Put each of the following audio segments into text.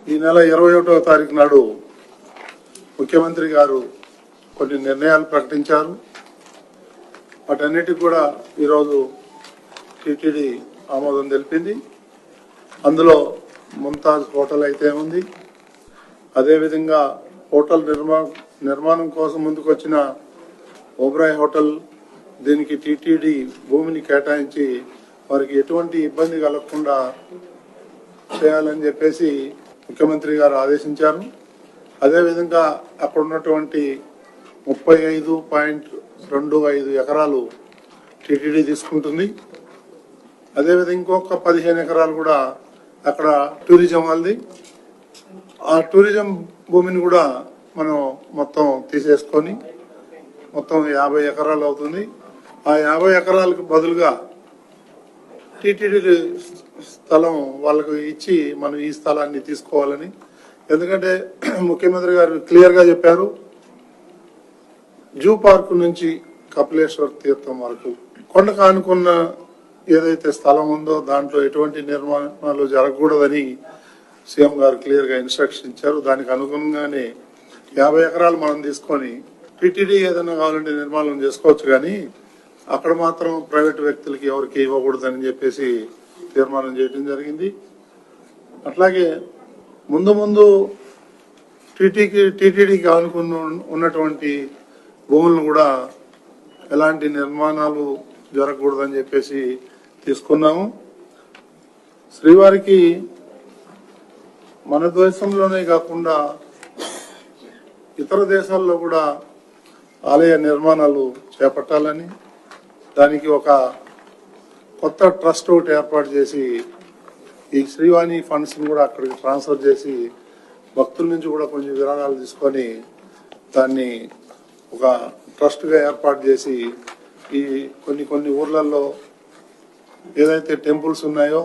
ఈ నెల 21వ తారీఖు నాడు ముఖ్యమంత్రి గారు కొన్ని నిర్ణయాలు ప్రకటించారు. వాటన్నిటికి కూడా ఈరోజు టీటీడీ ఆమోదం తెలిపింది. అందులో ముంతాజ్ హోటల్ అయితే ఉంది. అదేవిధంగా హోటల్ నిర్మాణం కోసం ముందుకొచ్చిన ఓబ్రాయ్ హోటల్, దీనికి టీటీడీ భూమిని కేటాయించి వారికి ఎటువంటి ఇబ్బంది కలగకుండా చేయాలని చెప్పేసి ముఖ్యమంత్రి గారు ఆదేశించారు. అదేవిధంగా అక్కడ ఉన్నటువంటి 35.25 ఎకరాలు టీటీడీ తీసుకుంటుంది. అదేవిధంగా ఇంకొక 15 ఎకరాలు కూడా అక్కడ టూరిజం వాళ్ళది. ఆ టూరిజం భూమిని కూడా మనం మొత్తం తీసేసుకొని మొత్తం 50 ఎకరాలు అవుతుంది. ఆ 50 ఎకరాలకు బదులుగా టీటీడీ స్థలం వాళ్ళకు ఇచ్చి మనం ఈ స్థలాన్ని తీసుకోవాలని. ఎందుకంటే ముఖ్యమంత్రి గారు క్లియర్ గా చెప్పారు, జూ పార్క్ నుంచి కపిలేశ్వర తీర్థం వరకు కొండకు ఆనుకున్న ఏదైతే స్థలం ఉందో దాంట్లో ఎటువంటి నిర్మాణాలు జరగకూడదని సీఎం గారు క్లియర్ గా ఇన్స్ట్రక్షన్ ఇచ్చారు. దానికి అనుగుణంగానే 50 ఎకరాలు మనం తీసుకొని టీటీడీ ఏదైనా కావాలంటే నిర్మాణం చేసుకోవచ్చు, కానీ అక్కడ మాత్రం ప్రైవేట్ వ్యక్తులకి ఎవరికి ఇవ్వకూడదని చెప్పేసి తీర్మానం చేయడం జరిగింది. అట్లాగే ముందు టీటీడీకి ఆనుకున్న ఉన్నటువంటి భూములను కూడా ఎలాంటి నిర్మాణాలు జరగకూడదని చెప్పేసి తీసుకున్నాము. శ్రీవారికి మన దేశంలోనే కాకుండా ఇతర దేశాల్లో కూడా ఆలయ నిర్మాణాలు చేపట్టాలని, దానికి ఒక కొత్త ట్రస్ట్ ఒకటి ఏర్పాటు చేసి ఈ శ్రీవాణి ఫండ్స్ కూడా అక్కడికి ట్రాన్స్ఫర్ చేసి భక్తుల నుంచి కూడా కొంచెం విరాళాలు తీసుకొని దాన్ని ఒక ట్రస్ట్ గా ఏర్పాటు చేసి ఈ కొన్ని ఊర్లలో ఏదైతే టెంపుల్స్ ఉన్నాయో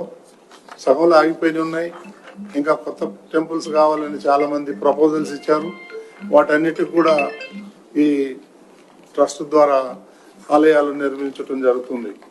సగంలో ఆగిపోయి ఉన్నాయి, ఇంకా కొత్త టెంపుల్స్ కావాలని చాలా మంది ప్రపోజల్స్ ఇచ్చారు. వాటన్నిటికి కూడా ఈ ట్రస్ట్ ద్వారా ఆలయాలు నిర్మించడం జరుగుతుంది.